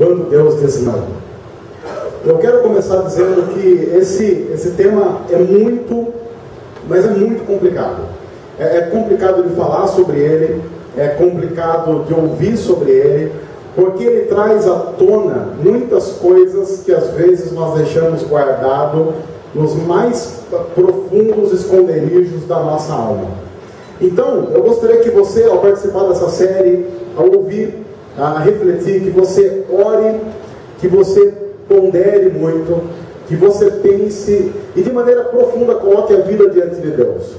quando Deus diz não. Eu quero começar dizendo que esse tema é muito, mas é muito complicado. É complicado de falar sobre ele, é complicado de ouvir sobre ele, porque ele traz à tona muitas coisas que às vezes nós deixamos guardado nos mais profundos esconderijos da nossa alma. Então, eu gostaria que você, ao participar dessa série, ao ouvir, a refletir, que você ore, que você pondere muito, que você pense e de maneira profunda coloque a vida diante de Deus.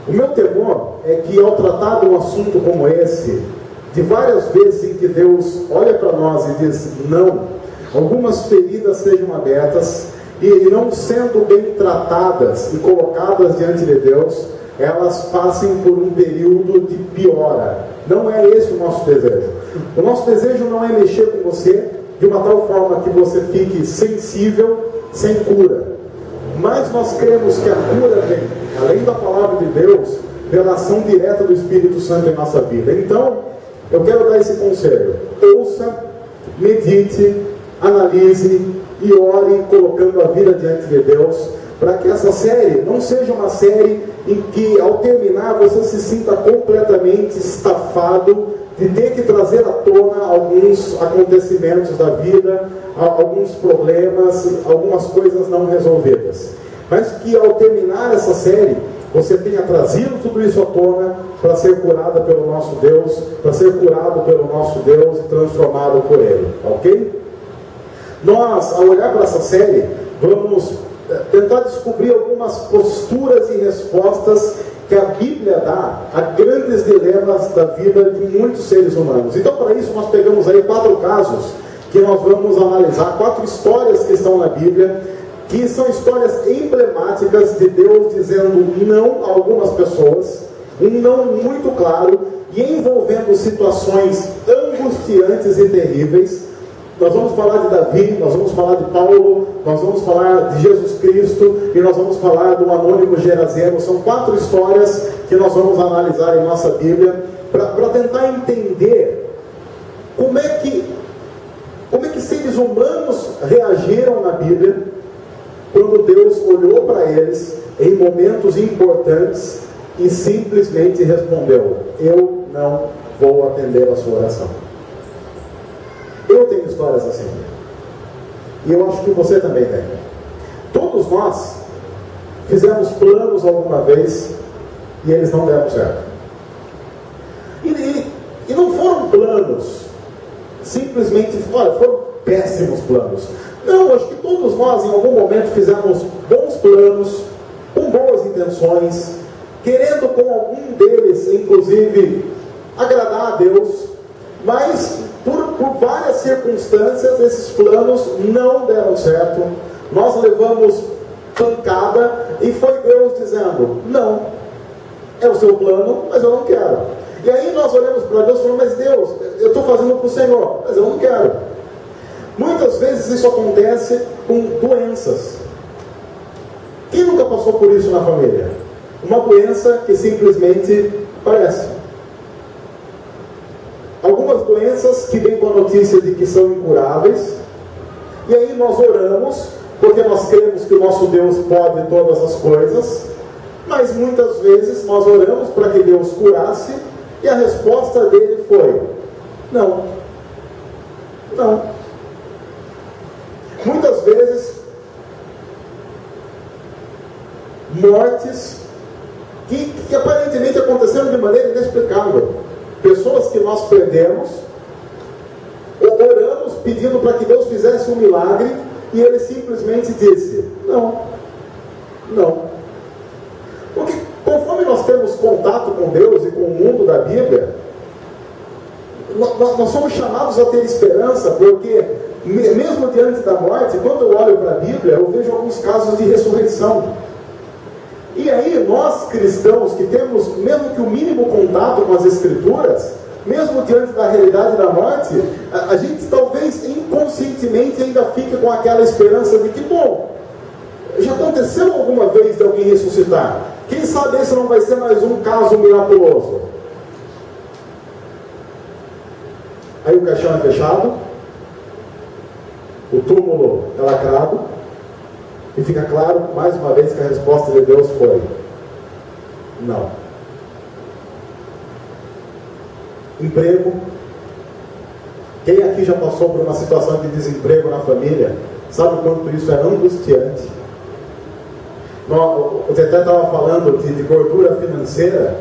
O meu temor é que ao tratar de um assunto como esse, de várias vezes em que Deus olha para nós e diz não, algumas feridas sejam abertas e não sendo bem tratadas e colocadas diante de Deus, elas passem por um período de piora. Não é esse o nosso desejo. O nosso desejo não é mexer com você de uma tal forma que você fique sensível, sem cura. Mas nós cremos que a cura vem, além da palavra de Deus, pela ação direta do Espírito Santo em nossa vida. Então, eu quero dar esse conselho. Ouça, medite, analise e ore colocando a vida diante de Deus, para que essa série não seja uma série em que, ao terminar, você se sinta completamente estafado de ter que trazer à tona alguns acontecimentos da vida, alguns problemas, algumas coisas não resolvidas. Mas que, ao terminar essa série, você tenha trazido tudo isso à tona para ser curada pelo nosso Deus, para ser curado pelo nosso Deus e transformado por Ele, ok? Nós, ao olhar para essa série, vamos tentar descobrir algumas posturas e respostas que a Bíblia dá a grandes dilemas da vida de muitos seres humanos. Então, para isso, nós pegamos aí 4 casos que nós vamos analisar, 4 histórias que estão na Bíblia, que são histórias emblemáticas de Deus dizendo não a algumas pessoas, um não muito claro, e envolvendo situações angustiantes e terríveis. Nós vamos falar de Davi, nós vamos falar de Paulo, nós vamos falar de Jesus Cristo e nós vamos falar do anônimo Gerazeno. São 4 histórias que nós vamos analisar em nossa Bíblia para tentar entender como é que seres humanos reagiram na Bíblia quando Deus olhou para eles em momentos importantes e simplesmente respondeu: eu não vou atender a sua oração. Eu tenho histórias assim. E eu acho que você também tem. Todos nós fizemos planos alguma vez e eles não deram certo. E não foram planos simplesmente, olha, foram péssimos planos. Não, acho que todos nós em algum momento fizemos bons planos, com boas intenções, querendo com algum deles, inclusive, agradar a Deus, mas por várias circunstâncias, esses planos não deram certo. Nós levamos pancada e foi Deus dizendo: não, é o seu plano, mas eu não quero. E aí nós olhamos para Deus e falamos: mas Deus, eu estou fazendo para o Senhor, mas eu não quero. Muitas vezes isso acontece com doenças. Quem nunca passou por isso na família? Uma doença que simplesmente aparece. Algumas doenças que vêm com a notícia de que são incuráveis, e aí nós oramos, porque nós cremos que o nosso Deus pode todas as coisas, mas muitas vezes nós oramos para que Deus curasse, e a resposta dele foi: não. Não. Muitas vezes, mortes que aparentemente aconteceram de maneira inexplicável. Pessoas que nós perdemos, oramos pedindo para que Deus fizesse um milagre, e Ele simplesmente disse: não, não. Porque conforme nós temos contato com Deus e com o mundo da Bíblia, nós somos chamados a ter esperança, porque mesmo diante da morte, quando eu olho para a Bíblia, eu vejo alguns casos de ressurreição. E aí nós cristãos que temos mesmo que o mínimo contato com as Escrituras, mesmo diante da realidade da morte, a gente talvez inconscientemente ainda fique com aquela esperança de que, bom, já aconteceu alguma vez de alguém ressuscitar? Quem sabe esse não vai ser mais um caso miraculoso? Aí o caixão é fechado o túmulo é lacrado, e fica claro, mais uma vez, que a resposta de Deus foi: não. Emprego. Quem aqui já passou por uma situação de desemprego na família, sabe o quanto isso é angustiante? O Teté estava falando de gordura financeira,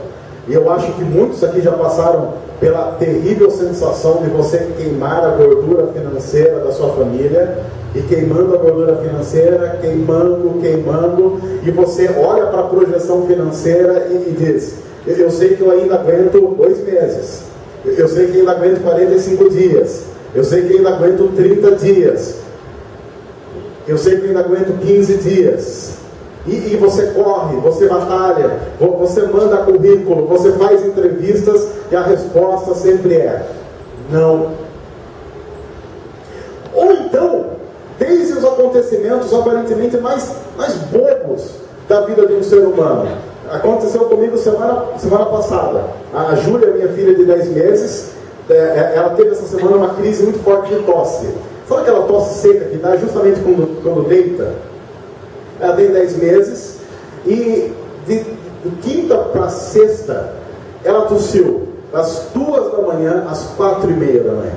e eu acho que muitos aqui já passaram pela terrível sensação de você queimar a gordura financeira da sua família, e queimando a gordura financeira, queimando, e você olha para a projeção financeira e diz: eu sei que eu ainda aguento 2 meses, eu sei que ainda aguento 45 dias, eu sei que ainda aguento 30 dias, eu sei que ainda aguento 15 dias. E você corre, você batalha, você manda currículo, você faz entrevistas, e a resposta sempre é: não. Ou então, desde os acontecimentos aparentemente mais bobos da vida de um ser humano. Aconteceu comigo semana passada. A Júlia, minha filha de 10 meses, ela teve essa semana uma crise muito forte de tosse. Sabe aquela tosse seca que dá justamente quando deita? Ela tem 10 meses, e de quinta para sexta ela tossiu das 2 da manhã às 4:30 da manhã.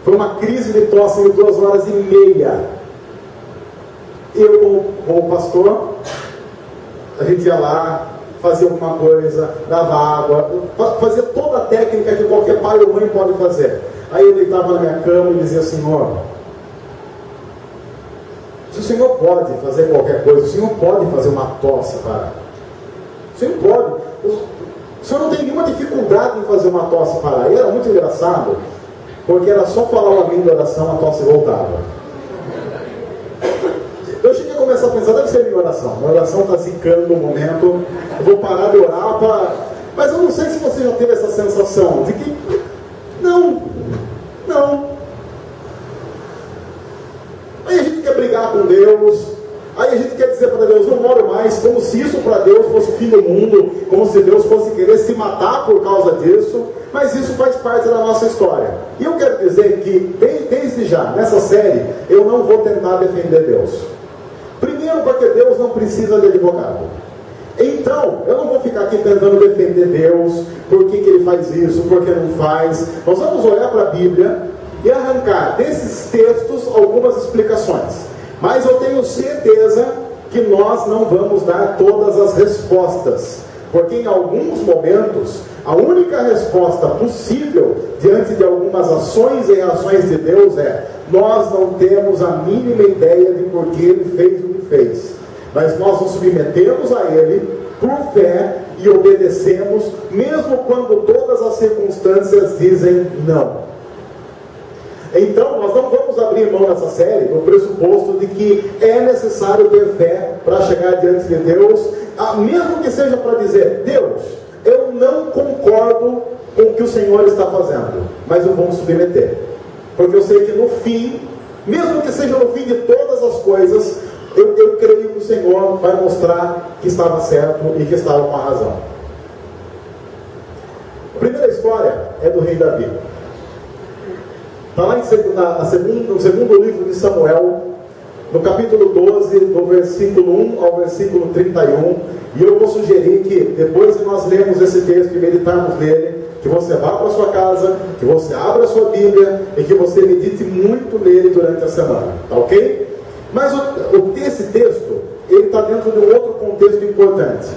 Foi uma crise de tosse de 2h30. Eu, como pastor, a gente ia lá, fazia alguma coisa, dava água, fazia toda a técnica que qualquer pai ou mãe pode fazer. Aí eu deitava na minha cama e dizia: Senhor, se o Senhor pode fazer qualquer coisa, o Senhor pode fazer uma tosse parar. O Senhor pode. O Senhor não tem nenhuma dificuldade em fazer uma tosse parar. E era muito engraçado, porque era só falar o amém da oração, a tosse voltava. Eu cheguei a começar a pensar: deve ser minha oração está zicando no momento, eu vou parar de orar para... Mas eu não sei se você já teve essa sensação de que não. Aí a gente quer brigar com Deus, aí a gente quer dizer para Deus: não oro mais, como se isso para Deus fosse o fim do mundo, como se Deus fosse querer se matar por causa disso. Mas isso faz parte da nossa história. E eu quero dizer que, desde já, nessa série, eu não vou tentar defender Deus. Primeiro, porque Deus não precisa de advogado. Então, eu não vou ficar aqui tentando defender Deus, por que Ele faz isso, por que não faz. Nós vamos olhar para a Bíblia e arrancar desses textos algumas explicações. Mas eu tenho certeza que nós não vamos dar todas as respostas, porque em alguns momentos a única resposta possível diante de algumas ações e reações de Deus é: nós não temos a mínima ideia de por que Ele fez o que fez, mas nós nos submetemos a Ele por fé e obedecemos, mesmo quando todas as circunstâncias dizem não. Então, nós não vamos abrir mão nessa série do pressuposto de que é necessário ter fé para chegar diante de Deus, mesmo que seja para dizer: Deus, eu não concordo com o que o Senhor está fazendo, mas eu vou me submeter, porque eu sei que no fim, mesmo que seja no fim de todas as coisas, eu creio que o Senhor vai mostrar que estava certo e que estava com a razão. A primeira história é do rei Davi. Está lá no segundo livro de Samuel, no capítulo 12, do versículo 1 ao versículo 31, e eu vou sugerir que, depois que nós lermos esse texto e meditarmos nele, que você vá para a sua casa, que você abra a sua Bíblia e que você medite muito nele durante a semana, tá ok? Mas esse texto, ele está dentro de um outro contexto importante.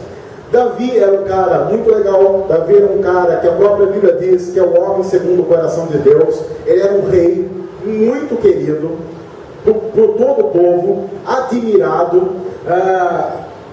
Davi era um cara muito legal. Davi era um cara que a própria Bíblia diz que é o homem segundo o coração de Deus. Ele era um rei muito querido por todo o povo, admirado.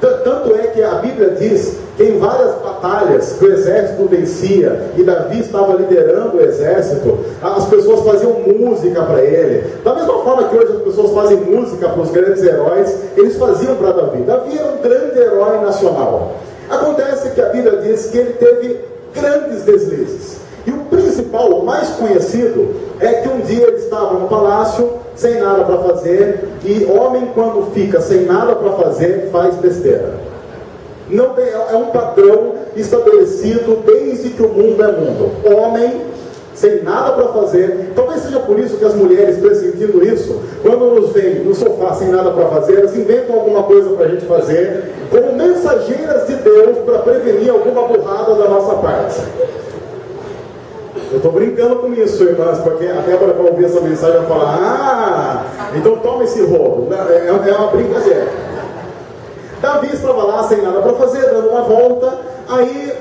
Tanto é que a Bíblia diz que em várias batalhas que o exército vencia e Davi estava liderando o exército, as pessoas faziam música para ele. Da mesma forma que hoje as pessoas fazem música para os grandes heróis, eles faziam para Davi. Davi era um grande herói nacional. Acontece que a Bíblia diz que ele teve grandes deslizes. E o principal, o mais conhecido, é que um dia ele estava no palácio, sem nada para fazer, e homem, quando fica sem nada para fazer, faz besteira. Não tem, é um padrão estabelecido desde que o mundo é mundo. Homem, sem nada para fazer. Talvez seja por isso que as mulheres, pressentindo isso, quando nos veem no sofá sem nada para fazer, elas inventam alguma coisa para a gente fazer, como mensageiras de Deus para prevenir alguma burrada da nossa parte. Eu estou brincando com isso, irmãs, porque a Débora vai ouvir essa mensagem e vai falar: então toma esse roubo. É uma brincadeira. Davi estava lá sem nada para fazer, dando uma volta. Aí,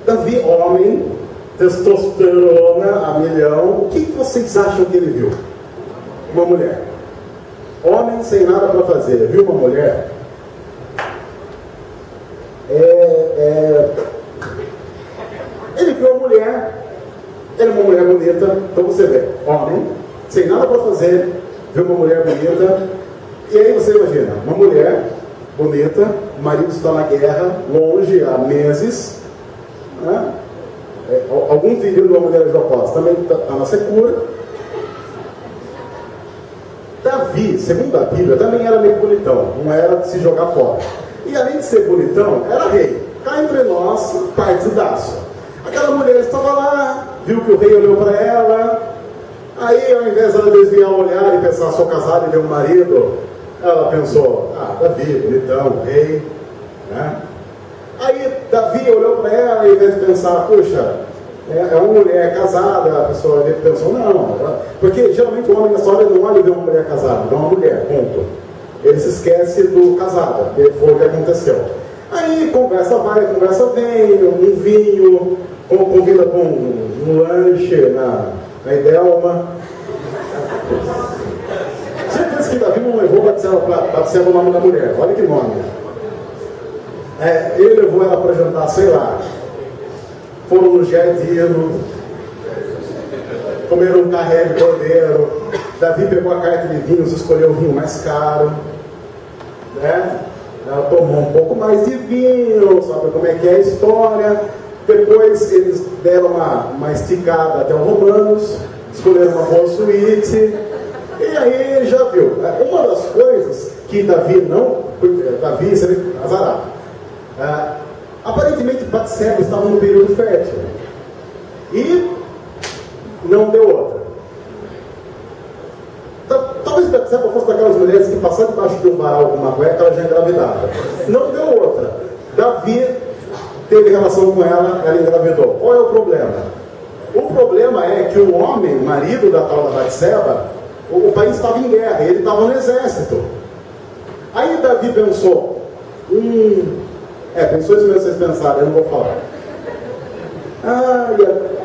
Davi, homem, testosterona a milhão, o que vocês acham que ele viu? Uma mulher. Homem sem nada para fazer, viu uma mulher? Ele viu uma mulher. Ela é uma mulher bonita. Então você vê, homem, sem nada para fazer, viu uma mulher bonita. E aí você imagina, uma mulher bonita, o marido está na guerra, longe há meses, né? Alguns diriam de uma mulher oposta, também está na secura. Davi, segundo a Bíblia, também era meio bonitão, não era de se jogar fora. E além de ser bonitão, era rei. Cá entre nós, partidaço. Aquela mulher estava lá, viu que o rei olhou para ela, aí ao invés de ela desviar o olhar e pensar, sou casado e tenho um marido, ela pensou, Davi, bonitão, rei, né? Aí Davi olhou para ela e ao invés de pensar, puxa, é uma mulher casada, a pessoa pensou, não, porque geralmente o homem na história não olha e vê uma mulher casada, vê uma mulher, ponto. Ele se esquece do casado, que foi o que aconteceu. Aí conversa vai, conversa vem, um vinho, convida para um lanche na Idelma. Certeza que Davi não levou Batseba o nome da mulher, olha que nome. Ele levou ela para jantar, sei lá. Foram no jardim, comeram um carré de cordeiro. Davi pegou a carta de vinhos, escolheu o vinho mais caro, né? Ela tomou um pouco mais de vinho, sabe como é que é a história. Depois eles deram uma esticada até os romanos, escolheram uma boa suíte, e aí já viu. Uma das coisas que Davi seria azarado. Aparentemente Batseba estava no período fértil e não deu outra. Talvez Batseba fosse daquelas mulheres que passaram debaixo de um varal com uma cueca, ela já engravidava. Não deu outra. Davi teve relação com ela, ela engravidou. Qual é o problema? O problema é que o homem, marido da tal da Batseba, o país estava em guerra, ele estava no exército. Aí Davi pensou, pensou isso mesmo, vocês pensaram, eu não vou falar.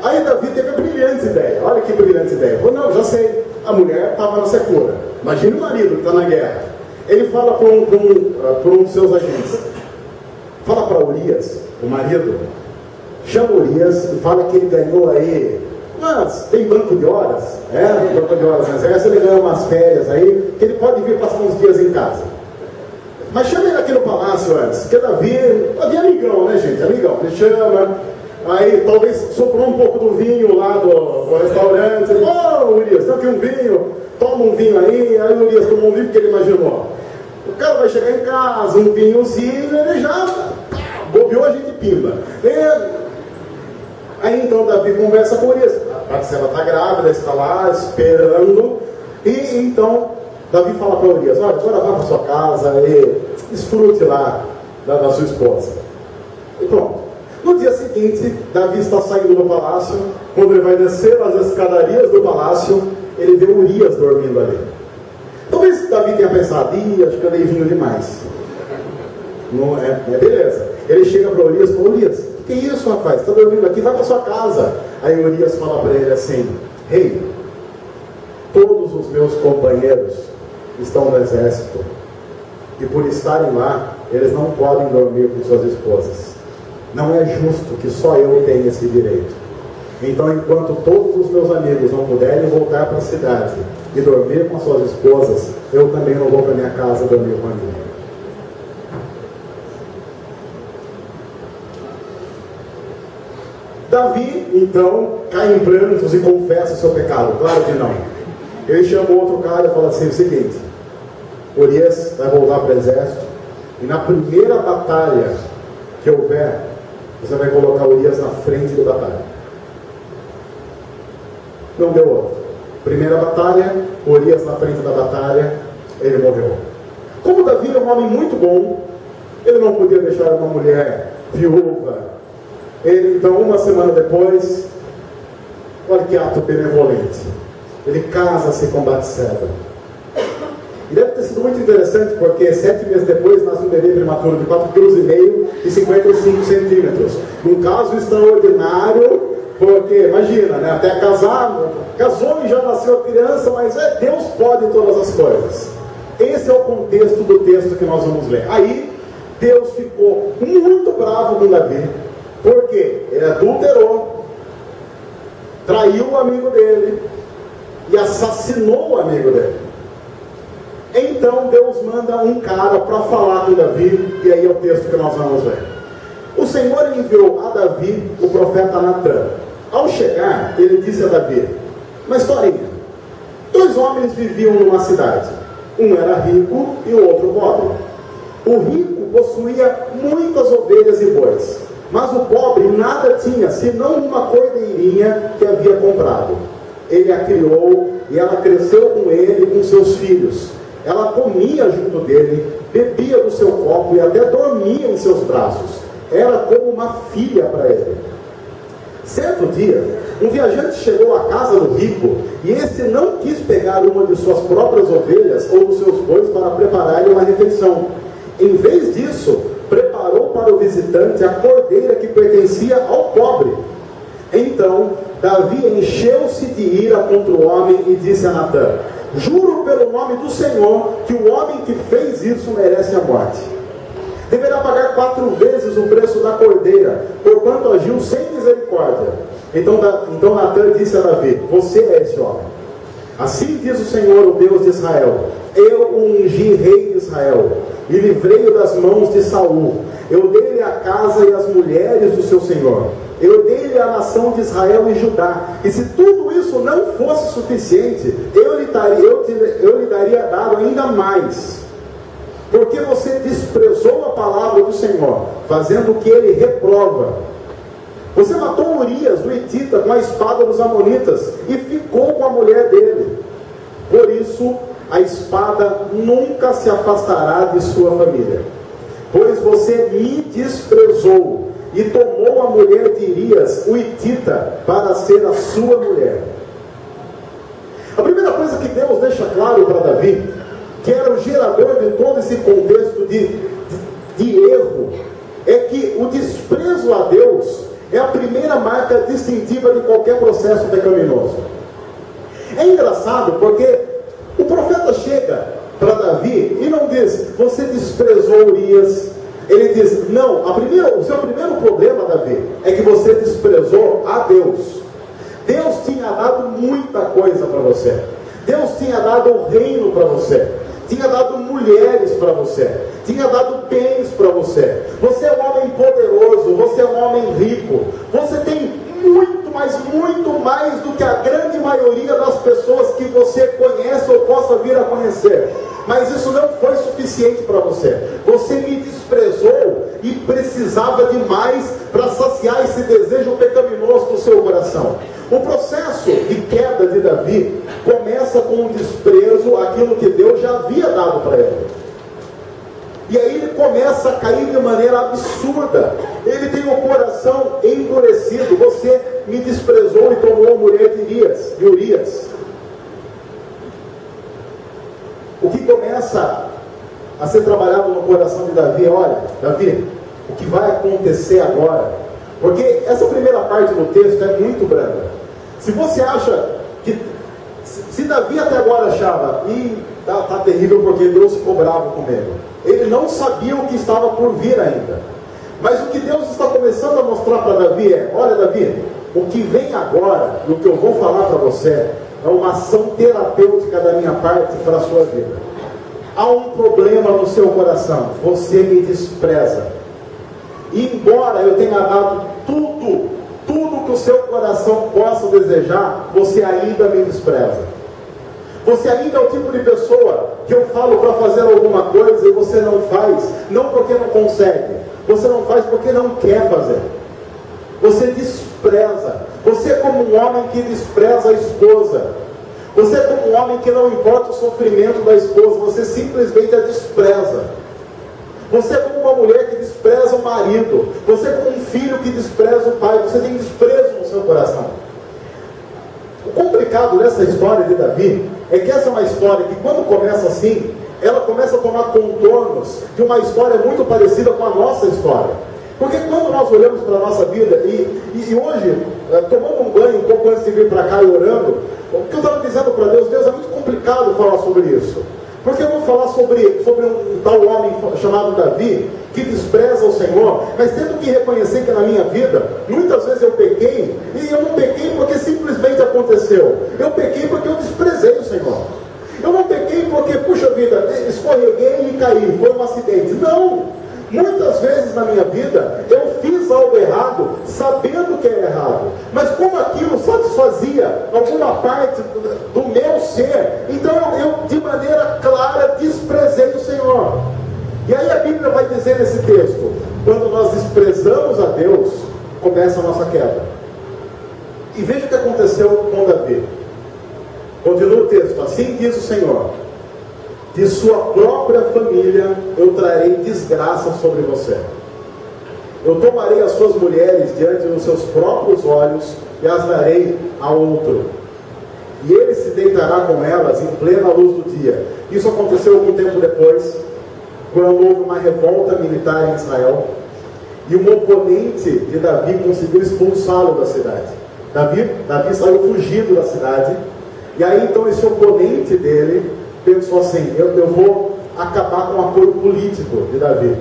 Aí Davi teve a brilhante ideia, olha que brilhante ideia. Falou, não, já sei, a mulher estava na secura. Imagina o marido que está na guerra. Ele fala para um dos seus agentes, fala para Urias, o marido, chama Urias e fala que ele ganhou aí, mas tem banco de horas, banco de horas no exército, ele ganha umas férias aí, que ele pode vir passar uns dias em casa. Mas chama ele aqui no palácio antes, porque Davi é amigão, né, gente? Amigão. Ele chama, aí talvez soprou um pouco do vinho lá do restaurante. Urias, tem aqui um vinho, toma um vinho aí. Aí o Urias tomou um vinho porque ele imaginou. O cara vai chegar em casa, um vinhozinho, ele já bobeou, a gente pimba. Aí então Davi conversa com Urias. A Batseba está grávida, está lá esperando. E então Davi fala para Urias, olha, agora vá para sua casa e desfrute lá da sua esposa. E pronto. No dia seguinte, Davi está saindo do palácio. Quando ele vai descer as escadarias do palácio, ele vê Urias dormindo ali. Talvez Davi tenha pensado, acho que eu dei vinho demais. Não beleza. Ele chega para Urias e fala, Urias, o que é isso, rapaz? Está dormindo aqui, vai para sua casa. Aí Urias fala para ele assim, rei, todos os meus companheiros estão no exército e por estarem lá, eles não podem dormir com suas esposas. Não é justo que só eu tenha esse direito. Então, enquanto todos os meus amigos não puderem voltar para a cidade e dormir com as suas esposas, eu também não vou para minha casa dormir com a minha. Davi, então, cai em prantos e confessa o seu pecado. Claro que não. Ele chama outro cara e fala assim, o seguinte, Urias vai voltar para o exército e na primeira batalha que houver, você vai colocar Urias na frente da batalha. não deu outro. Primeira batalha, Urias na frente da batalha, ele morreu. Como Davi é um homem muito bom, ele não podia deixar uma mulher viúva. Ele, então, uma semana depois, olha que ato benevolente, ele casa-se com Batseba. E deve ter sido muito interessante, porque 7 meses depois nasce um bebê prematuro de 4,5 kg e 55 centímetros. Um caso extraordinário, porque, imagina, né, até casar, casou e já nasceu a criança, mas Deus pode todas as coisas. Esse é o contexto do texto que nós vamos ler. Aí, Deus ficou muito bravo com Davi, porque ele adulterou, traiu o amigo dele e assassinou o amigo dele. Então Deus manda um cara para falar com Davi, e aí é o texto que nós vamos ver. O Senhor enviou a Davi o profeta Natã. Ao chegar, ele disse a Davi: uma historinha. 2 homens viviam numa cidade. Um era rico e o outro pobre. O rico possuía muitas ovelhas e bois, mas o pobre nada tinha, senão uma cordeirinha que havia comprado. Ele a criou e ela cresceu com ele e com seus filhos. Ela comia junto dele, bebia do seu copo e até dormia em seus braços. Era como uma filha para ele. Certo dia, um viajante chegou à casa do rico e esse não quis pegar uma de suas próprias ovelhas ou dos seus bois para preparar-lhe uma refeição. Em vez disso, preparou para o visitante a cordeira que pertencia ao pobre. Então, Davi encheu-se de ira contra o homem e disse a Natã: juro pelo nome do Senhor que o homem que fez isso merece a morte. Deverá pagar 4 vezes o preço da cordeira, porquanto agiu sem misericórdia. Então Natã disse a Davi: você é esse homem. Assim diz o Senhor, o Deus de Israel: eu o ungi rei de Israel e livrei-o das mãos de Saul. Eu dei-lhe a casa e as mulheres do seu senhor. Eu dei-lhe a nação de Israel e Judá. E se tudo isso não fosse suficiente, eu lhe daria dado ainda mais. Porque você desprezou a palavra do Senhor, fazendo o que ele reprova. Você matou Urias, do Hitita, com a espada dos amonitas, e ficou com a mulher dele. Por isso, a espada nunca se afastará de sua família. Pois você me desprezou e tomou a mulher de Urias, o Hitita, para ser a sua mulher. A primeira coisa que Deus deixa claro para Davi, que era o gerador de todo esse contexto de erro, é que o desprezo a Deus é a primeira marca distintiva de qualquer processo pecaminoso. É engraçado porque o profeta chega para Davi e não diz: você desprezou Urias. Ele diz: não, o seu primeiro problema, Davi, é que você desprezou a Deus. Deus tinha dado muita coisa para você. Deus tinha dado o reino para você, tinha dado mulheres para você, tinha dado bens para você. Você é um homem poderoso, você é um homem rico, você tem muito, mas muito mais do que a grande maioria das pessoas que você conhece ou possa vir a conhecer. Mas isso não foi suficiente para você. Você me desprezou e precisava de mais para saciar esse desejo pecaminoso do seu coração. O processo de queda de Davi começa com um desprezo àquilo que Deus já havia dado para ele. E aí ele começa a cair de maneira absurda. Ele tem o coração endurecido. Você me desprezou e tomou a mulher de Urias. O que começa a ser trabalhado no coração de Davi é: olha, Davi, o que vai acontecer agora? Porque essa primeira parte do texto é muito branda. Se você acha que, se Davi até agora achava, tá terrível porque Deus ficou bravo comigo, ele não sabia o que estava por vir ainda. Mas o que Deus está começando a mostrar para Davi é: olha, Davi, o que vem agora, e o que eu vou falar para você, é uma ação terapêutica da minha parte para a sua vida. Há um problema no seu coração, você me despreza. E embora eu tenha dado tudo que o seu coração possa desejar, você ainda me despreza. Você ainda é o tipo de pessoa que eu falo para fazer alguma coisa e você não faz, não porque não consegue, você não faz porque não quer fazer. Você despreza, Você é como um homem que despreza a esposa. Você é como um homem que não importa o sofrimento da esposa, você simplesmente a despreza. Você é como uma mulher que despreza o marido. Você é como um filho que despreza o pai. Você tem desprezo no seu coração. O complicado dessa história de Davi é que essa é uma história que, quando começa assim, ela começa a tomar contornos de uma história muito parecida com a nossa história. Porque quando nós olhamos para a nossa vida, e hoje, tomando um banho um pouco antes de vir para cá e orando, o que eu estava dizendo para Deus, Deus, é muito complicado falar sobre isso. Porque eu vou falar sobre um tal homem chamado Davi, que despreza o Senhor, mas tendo que reconhecer que na minha vida, muitas vezes eu pequei, e eu não pequei porque simplesmente aconteceu. Eu pequei porque eu desprezei o Senhor. Eu não pequei porque, puxa vida, escorreguei e caí, foi um acidente. Não! Muitas vezes na minha vida, eu fiz algo errado, sabendo que era errado. Mas como aquilo satisfazia alguma parte do meu ser, então eu de maneira clara, desprezei o Senhor. E aí a Bíblia vai dizer nesse texto, quando nós desprezamos a Deus, começa a nossa queda. E veja o que aconteceu com Davi. Continua o texto, assim diz o Senhor: de sua própria família eu trarei desgraça sobre você. Eu tomarei as suas mulheres diante dos seus próprios olhos e as darei a outro. E ele se deitará com elas em plena luz do dia. Isso aconteceu algum tempo depois, quando houve uma revolta militar em Israel, e um oponente de Davi conseguiu expulsá-lo da cidade. Davi saiu fugido da cidade, e aí então esse oponente dele pensou assim: eu vou acabar com o apoio político de Davi,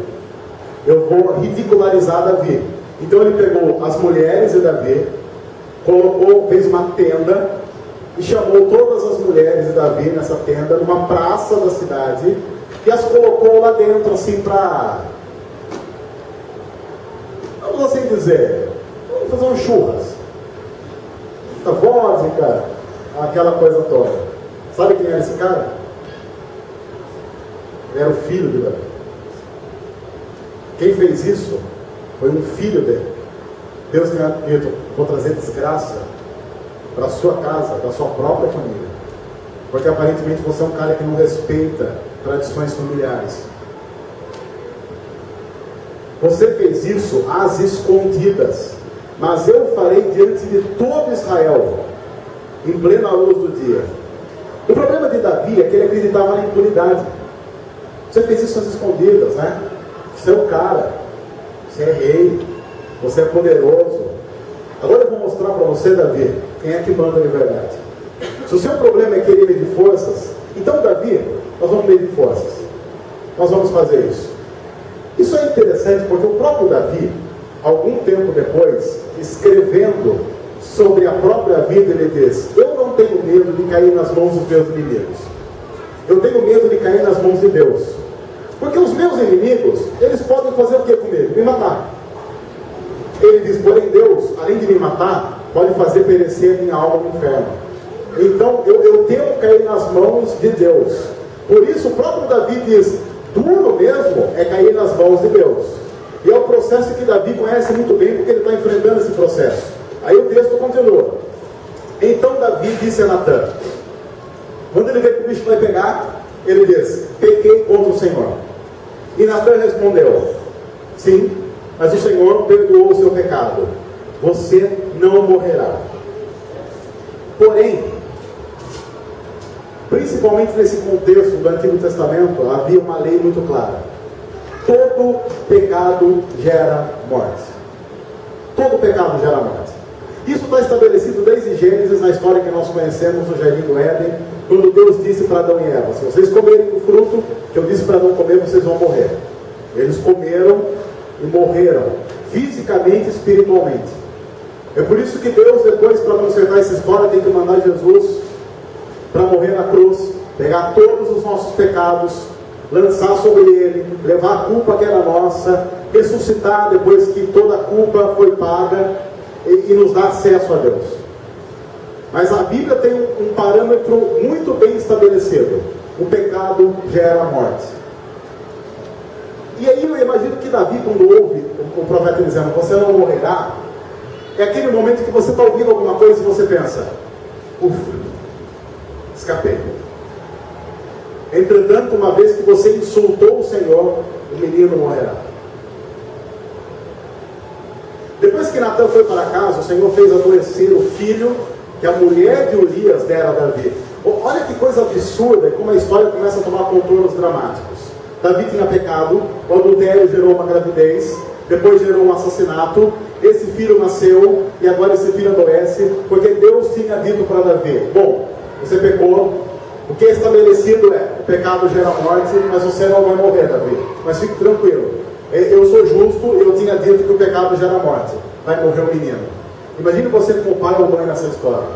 eu vou ridicularizar Davi. Então ele pegou as mulheres de Davi, fez uma tenda e chamou todas as mulheres de Davi nessa tenda, numa praça da cidade, e as colocou lá dentro assim para, vamos assim dizer, vamos fazer um churras, a vodka, aquela coisa toda. Sabe quem era esse cara? Ele era o filho de Davi. Quem fez isso foi um filho dele. Deus tinha dito: vou trazer desgraça para a sua casa, da sua própria família, porque aparentemente você é um cara que não respeita tradições familiares. Você fez isso às escondidas, mas eu farei diante de todo Israel, em plena luz do dia. O problema de Davi é que ele acreditava na impunidade. Você fez isso às escondidas, né? Você é o cara, você é rei, você é poderoso. Agora eu vou mostrar para você, Davi, quem é que manda de verdade. Se o seu problema é querer medir forças, então, Davi, nós vamos medir forças. Nós vamos fazer isso. Isso é interessante porque o próprio Davi, algum tempo depois, escrevendo sobre a própria vida, ele diz: eu não tenho medo de cair nas mãos dos meus inimigos. Eu tenho medo de cair nas mãos de Deus. Porque os meus inimigos, eles podem fazer o que comigo? Me matar. Ele diz: porém Deus, além de me matar, pode fazer perecer minha alma no inferno. Então eu temo cair nas mãos de Deus. Por isso o próprio Davi diz: duro mesmo é cair nas mãos de Deus. E é o processo que Davi conhece muito bem, porque ele está enfrentando esse processo. Aí o texto continua. Então Davi disse a Natã, quando ele vê que o bicho vai pegar, ele diz: pequei contra o Senhor. E Natã respondeu: sim, mas o Senhor perdoou o seu pecado, você não morrerá. Porém, principalmente nesse contexto do Antigo Testamento, havia uma lei muito clara: todo pecado gera morte. Todo pecado gera morte. Isso está estabelecido desde Gênesis, na história que nós conhecemos no Jardim do Éden, quando Deus disse para Adão e Eva: se vocês comerem do fruto que eu disse para não comer, vocês vão morrer. Eles comeram e morreram, fisicamente e espiritualmente. É por isso que Deus, depois, para consertar essa história, tem que mandar Jesus para morrer na cruz, pegar todos os nossos pecados, lançar sobre ele, levar a culpa que era nossa, ressuscitar depois que toda a culpa foi paga e nos dar acesso a Deus. Mas a Bíblia tem um parâmetro muito bem estabelecido: o pecado gera morte. E aí eu imagino que Davi, quando ouve o profeta dizendo: você não morrerá, É aquele momento que você está ouvindo alguma coisa e você pensa, ufa, escapei. Entretanto, uma vez que você insultou o Senhor, o menino morrerá. Depois que Natã foi para casa, o Senhor fez adoecer o filho que a mulher de Urias dera a Davi. Olha que coisa absurda, e como a história começa a tomar contornos dramáticos. Davi tinha pecado, o adultério gerou uma gravidez, depois gerou um assassinato, esse filho nasceu, e agora esse filho adoece, porque Deus tinha dito para Davi, bom, você pecou, o que é estabelecido é, o pecado gera morte, mas você não vai morrer, Davi, mas fique tranquilo, eu sou justo, eu tinha dito que o pecado gera morte, vai morrer o menino. Imagine você como pai ou mãe nessa história.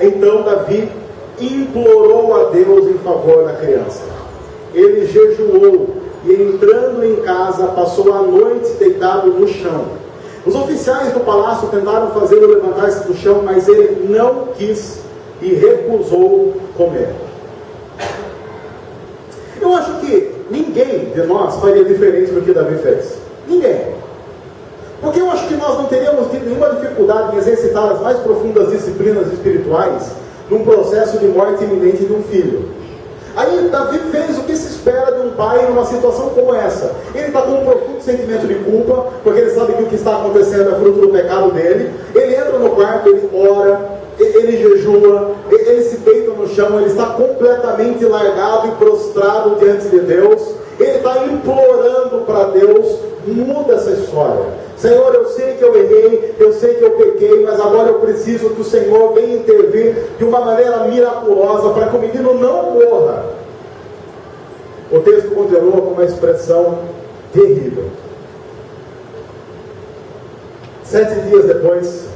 Então Davi implorou a Deus em favor da criança. Ele jejuou e, entrando em casa, passou a noite deitado no chão. Os oficiais do palácio tentaram fazê-lo levantar-se do chão, mas ele não quis e recusou comer. Eu acho que ninguém de nós faria diferente do que Davi fez. Ninguém. Porque eu acho que nós não teríamos nenhuma dificuldade em exercitar as mais profundas disciplinas espirituais num processo de morte iminente de um filho. Aí Davi fez o que se espera de um pai numa situação como essa. Ele está com um profundo sentimento de culpa, porque ele sabe que o que está acontecendo é fruto do pecado dele. Ele entra no quarto, ele ora, ele jejua, ele se deita no chão, ele está completamente largado e prostrado diante de Deus. Ele está implorando para Deus, muda essa história. Senhor, eu sei que eu errei, eu sei que eu pequei, mas agora eu preciso que o Senhor venha intervir de uma maneira miraculosa para que o menino não morra. O texto continua com uma expressão terrível. 7 dias depois,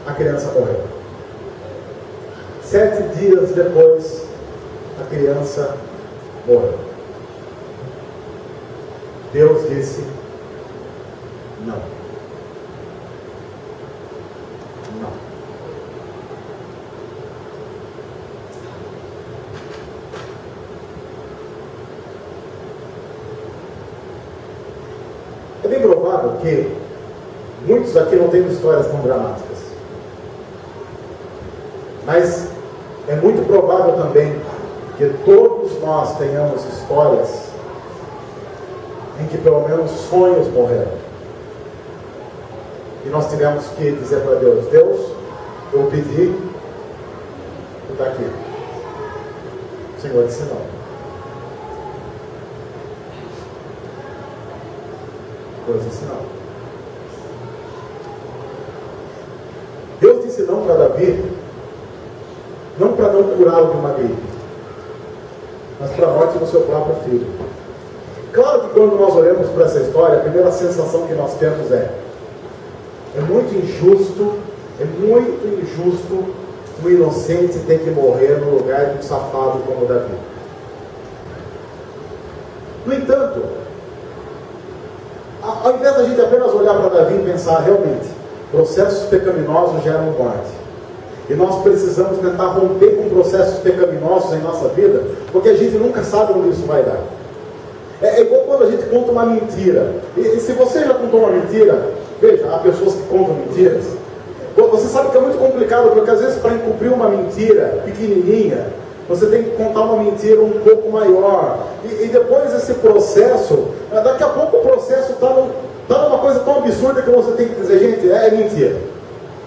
a criança morreu. 7 dias depois, a criança morreu. Deus disse: não. Não. É bem provável que muitos aqui não tenham histórias tão dramáticas. Mas é muito provável também que todos nós tenhamos histórias em que pelo menos sonhos morreram. E nós tivemos que dizer para Deus: Deus, eu pedi, e está aqui. O Senhor disse não. Deus disse não. Deus disse não para Davi, não para não curá-lo de uma gripe, mas para a morte do seu próprio filho. Claro que quando nós olhamos para essa história, a primeira sensação que nós temos é muito injusto um inocente ter que morrer no lugar de um safado como Davi. No entanto, ao invés da gente apenas olhar para Davi e pensar, realmente, processos pecaminosos geram morte, e nós precisamos tentar romper com processos pecaminosos em nossa vida, porque a gente nunca sabe onde isso vai dar. É igual quando a gente conta uma mentira. E se você já contou uma mentira, veja, há pessoas que contam mentiras. Você sabe que é muito complicado, porque às vezes para encobrir uma mentira pequenininha, você tem que contar uma mentira um pouco maior. E depois esse processo, daqui a pouco o processo está numa coisa tão absurda que você tem que dizer, gente, é mentira.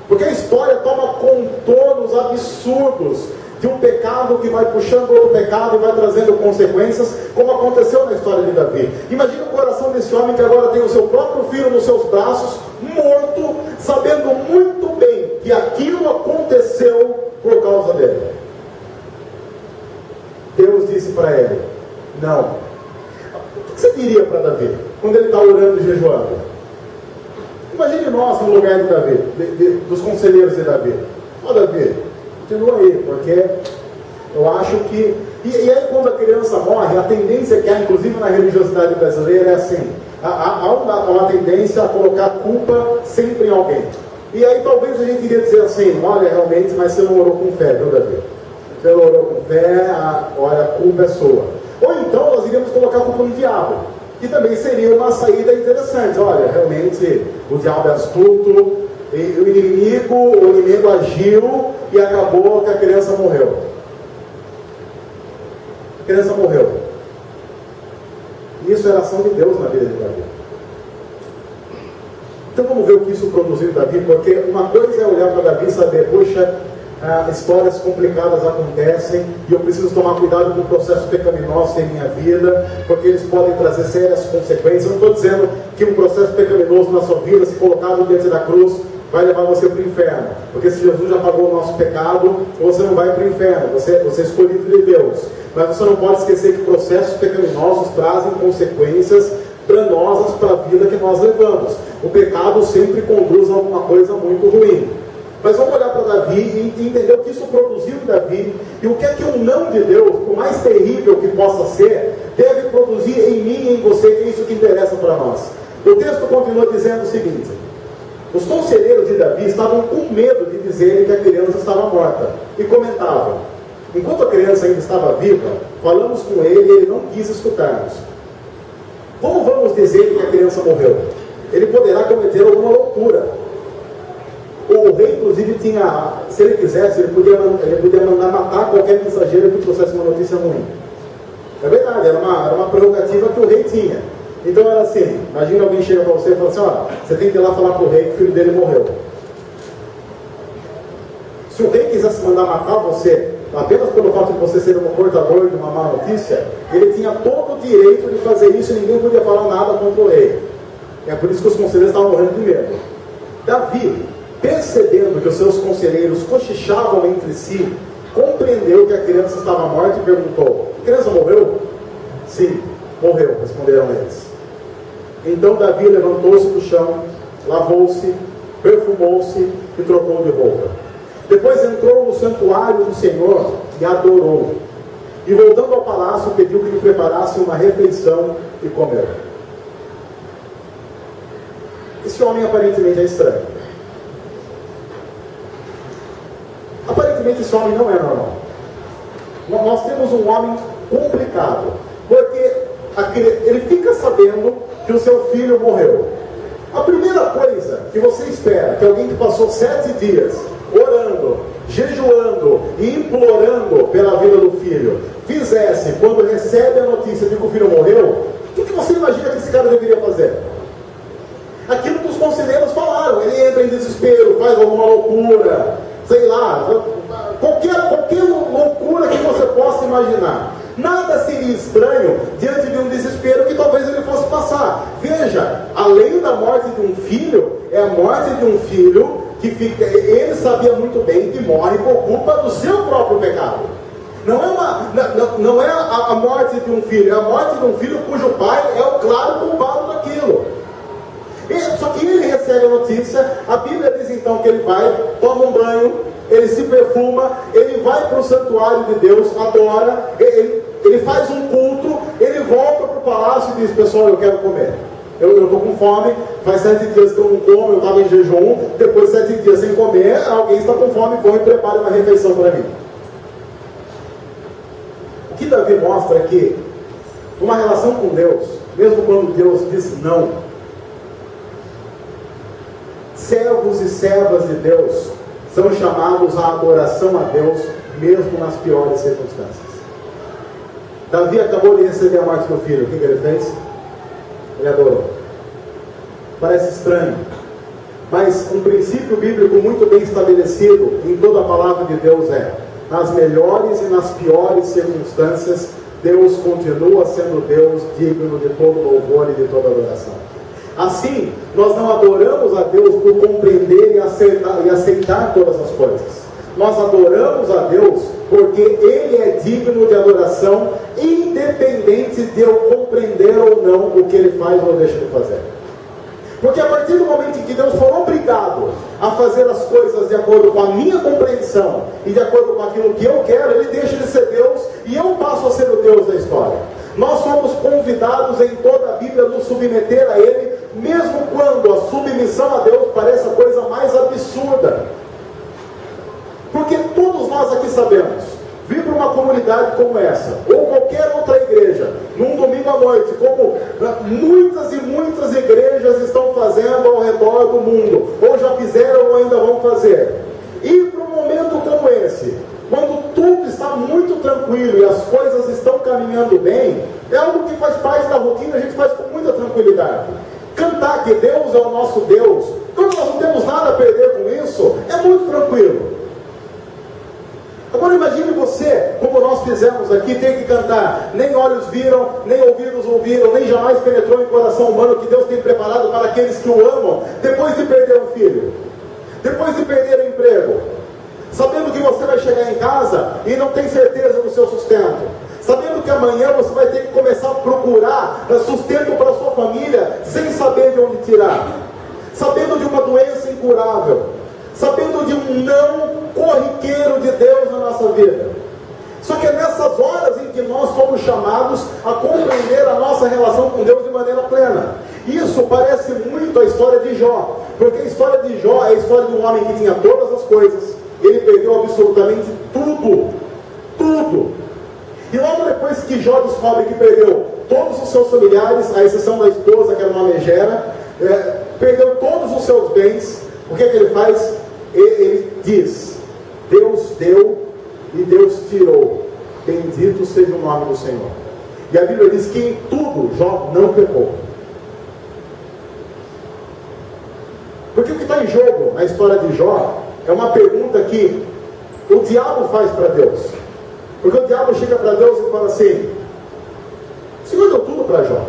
Porque a história toma contornos absurdos de um pecado que vai puxando outro pecado e vai trazendo consequências, como aconteceu na história de Davi. Imagina o coração desse homem que agora tem o seu próprio filho nos seus braços, morto, sabendo muito bem que aquilo aconteceu por causa dele. Deus disse para ele: não. O que você diria para Davi, quando ele está orando e jejuando? Imagine nós no lugar de Davi, dos conselheiros de Davi. Ó, Davi, continua aí, porque eu acho que... E aí quando a criança morre, a tendência que há, inclusive na religiosidade brasileira, é assim, há uma tendência a colocar culpa sempre em alguém. E aí talvez a gente iria dizer assim, olha, realmente, mas você não orou com fé, viu, Davi? Você não orou com fé, olha, a culpa é sua. Ou então nós iríamos colocar a culpa no diabo. que também seria uma saída interessante. Olha, realmente o diabo é astuto, e o inimigo agiu e acabou que a criança morreu. A criança morreu. Isso era ação de Deus na vida de Davi. Então vamos ver o que isso produziu em Davi, porque uma coisa é olhar para Davi e saber, puxa, histórias complicadas acontecem e eu preciso tomar cuidado com o processo pecaminoso em minha vida, porque eles podem trazer sérias consequências. Eu não estou dizendo que um processo pecaminoso na sua vida, se colocado diante da cruz, vai levar você para o inferno, porque se Jesus já pagou o nosso pecado, você não vai para o inferno, você é escolhido de Deus. Mas você não pode esquecer que processos pecaminosos trazem consequências danosas para a vida que nós levamos. O pecado sempre conduz a alguma coisa muito ruim. Mas vamos olhar para Davi e entender o que isso produziu em Davi, e o que é que o não de Deus, por mais terrível que possa ser, deve produzir em mim e em você, que é isso que interessa para nós. O texto continua dizendo o seguinte: os conselheiros de Davi estavam com medo de dizerem que a criança estava morta, e comentavam: enquanto a criança ainda estava viva, falamos com ele e ele não quis escutar-nos. Como vamos dizer que a criança morreu? Ele poderá cometer alguma loucura. O rei, inclusive, tinha, se ele quisesse, ele podia mandar matar qualquer mensageiro que trouxesse uma notícia ruim. É verdade, era uma prerrogativa que o rei tinha. Então era assim, imagina alguém chega para você e fala assim: olha, você tem que ir lá falar para o rei que o filho dele morreu. Se o rei quisesse mandar matar você, apenas pelo fato de você ser um portador de uma má notícia, ele tinha todo o direito de fazer isso e ninguém podia falar nada contra o rei. É por isso que os conselheiros estavam morrendo de medo. Davi, percebendo que os seus conselheiros cochichavam entre si, compreendeu que a criança estava morta e perguntou: a criança morreu? Sim, morreu, responderam eles. Então Davi levantou-se do chão, lavou-se, perfumou-se e trocou de roupa. Depois entrou no santuário do Senhor e adorou. E voltando ao palácio, pediu que lhe preparasse uma refeição e comeu. Esse homem aparentemente é estranho. Aparentemente esse homem não é normal. Nós temos um homem complicado, porque ele fica sabendo que o seu filho morreu. A primeira coisa que você espera que alguém que passou 7 dias orando, jejuando e implorando pela vida do filho fizesse quando recebe a notícia de que o filho morreu, o que você imagina que esse cara deveria fazer? Aquilo que os conselheiros falaram: ele entra em desespero, faz alguma loucura, sei lá, qualquer loucura que você possa imaginar. Nada seria estranho diante de um desespero que talvez ele fosse passar. Veja, além da morte de um filho, é a morte de um filho que fica, ele sabia muito bem que morre por culpa do seu próprio pecado. Não é a morte de um filho, é a morte de um filho cujo pai é o claro culpado daquilo. Só que ele recebe a notícia, a Bíblia diz então que ele vai, toma um banho, ele se perfuma, ele vai para o santuário de Deus, adora, ele faz um culto, ele volta para o palácio e diz: pessoal, eu quero comer. Eu estou com fome, faz 7 dias que eu não como, eu estava em jejum, depois de 7 dias sem comer, alguém está com fome, vão e prepare uma refeição para mim. O que Davi mostra é que uma relação com Deus, mesmo quando Deus diz não, servos e servas de Deus são chamados à adoração a Deus, mesmo nas piores circunstâncias. Davi acabou de receber a morte do filho. O que ele fez? Ele adorou. Parece estranho, mas um princípio bíblico muito bem estabelecido em toda a palavra de Deus é: nas melhores e nas piores circunstâncias, Deus continua sendo Deus, digno de todo louvor e de toda adoração. Assim, nós não adoramos a Deus por compreender e aceitar todas as coisas. Nós adoramos a Deus porque Ele é digno de adoração, independente de eu compreender ou não o que Ele faz ou deixa de fazer. Porque a partir do momento em que Deus for obrigado a fazer as coisas de acordo com a minha compreensão e de acordo com aquilo que eu quero, Ele deixa de ser Deus e eu passo a ser o Deus da história. Nós somos convidados em toda a Bíblia a nos submeter a Ele, mesmo quando a submissão a Deus parece a coisa mais absurda. Porque todos nós aqui sabemos, vir para uma comunidade como essa, ou qualquer outra igreja, num domingo à noite, como muitas e muitas igrejas estão fazendo ao redor do mundo, ou já fizeram ou ainda vão fazer. E para um momento como esse, quando tudo está muito tranquilo e as coisas estão caminhando bem, é algo que faz parte da rotina, a gente faz com muita tranquilidade. Cantar que Deus é o nosso Deus, quando nós não temos nada a perder com isso, é muito tranquilo. Agora imagine você, como nós fizemos aqui, ter que cantar: nem olhos viram, nem ouvidos ouviram, nem jamais penetrou em coração humano que Deus tem preparado para aqueles que o amam, depois de perder um filho, depois de perder o emprego, sabendo que você vai chegar em casa e não tem certeza do seu sustento, sabendo que amanhã você vai ter que começar a procurar sustento para a sua família, sem saber de onde tirar, sabendo de uma doença incurável, sabendo de um não corriqueiro de Deus na nossa vida. Só que é nessas horas em que nós somos chamados a compreender a nossa relação com Deus de maneira plena. Isso parece muito a história de Jó, porque a história de Jó é a história de um homem que tinha todas as coisas, ele perdeu absolutamente tudo. E logo depois que Jó descobre que perdeu todos os seus familiares, à exceção da esposa, que era uma megera, perdeu todos os seus bens, o que é que ele faz? Ele diz: Deus deu e Deus tirou, bendito seja o nome do Senhor. E a Bíblia diz que em tudo Jó não pecou. Porque o que está em jogo na história de Jó é uma pergunta que o diabo faz para Deus. Porque o diabo chega para Deus e fala assim: o Senhor deu tudo para Jó.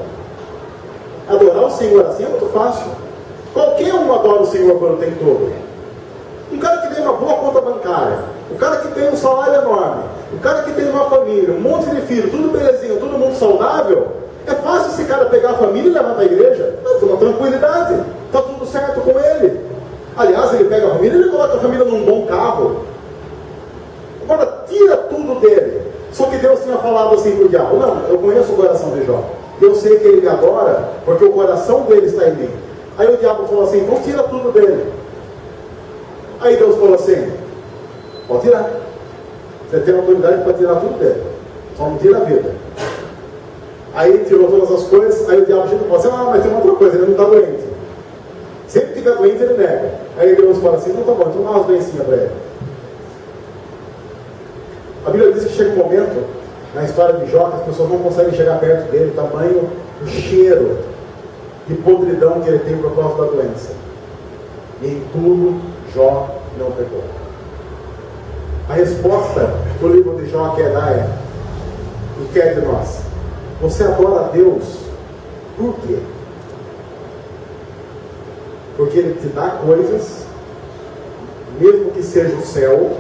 Adorar o Senhor assim é muito fácil. Qualquer um adora o Senhor quando tem tudo. Um cara que tem uma boa conta bancária, o cara que tem um salário enorme, o cara que tem uma família, um monte de filhos, tudo belezinho, todo mundo saudável, é fácil esse cara pegar a família e levar para a igreja. Com uma tranquilidade, está tudo certo com ele. Aliás, ele pega a família e ele coloca a família num bom carro. Agora, tira tudo dele. Só que Deus tinha falado assim para o diabo: não, eu conheço o coração de Jó, eu sei que ele me adora, porque o coração dele está em mim. Aí o diabo falou assim: então tira tudo dele. Aí Deus falou assim: pode tirar, você tem autoridade para tirar tudo dele, só não tira a vida. Aí tirou todas as coisas. Aí o diabo chega e fala assim: ah, mas tem uma outra coisa, ele não está doente. Sempre que estiver doente ele nega. Aí Deus fala assim: não, tá bom, então dá umas doencinhas para ele. A Bíblia diz que chega um momento na história de Jó que as pessoas não conseguem chegar perto dele, o tamanho, o cheiro de podridão que ele tem por causa da doença. E em tudo Jó não pecou. A resposta que o livro de Jó quer dar é: e quer de nós? Você adora a Deus por quê? Porque Ele te dá coisas, mesmo que seja o céu,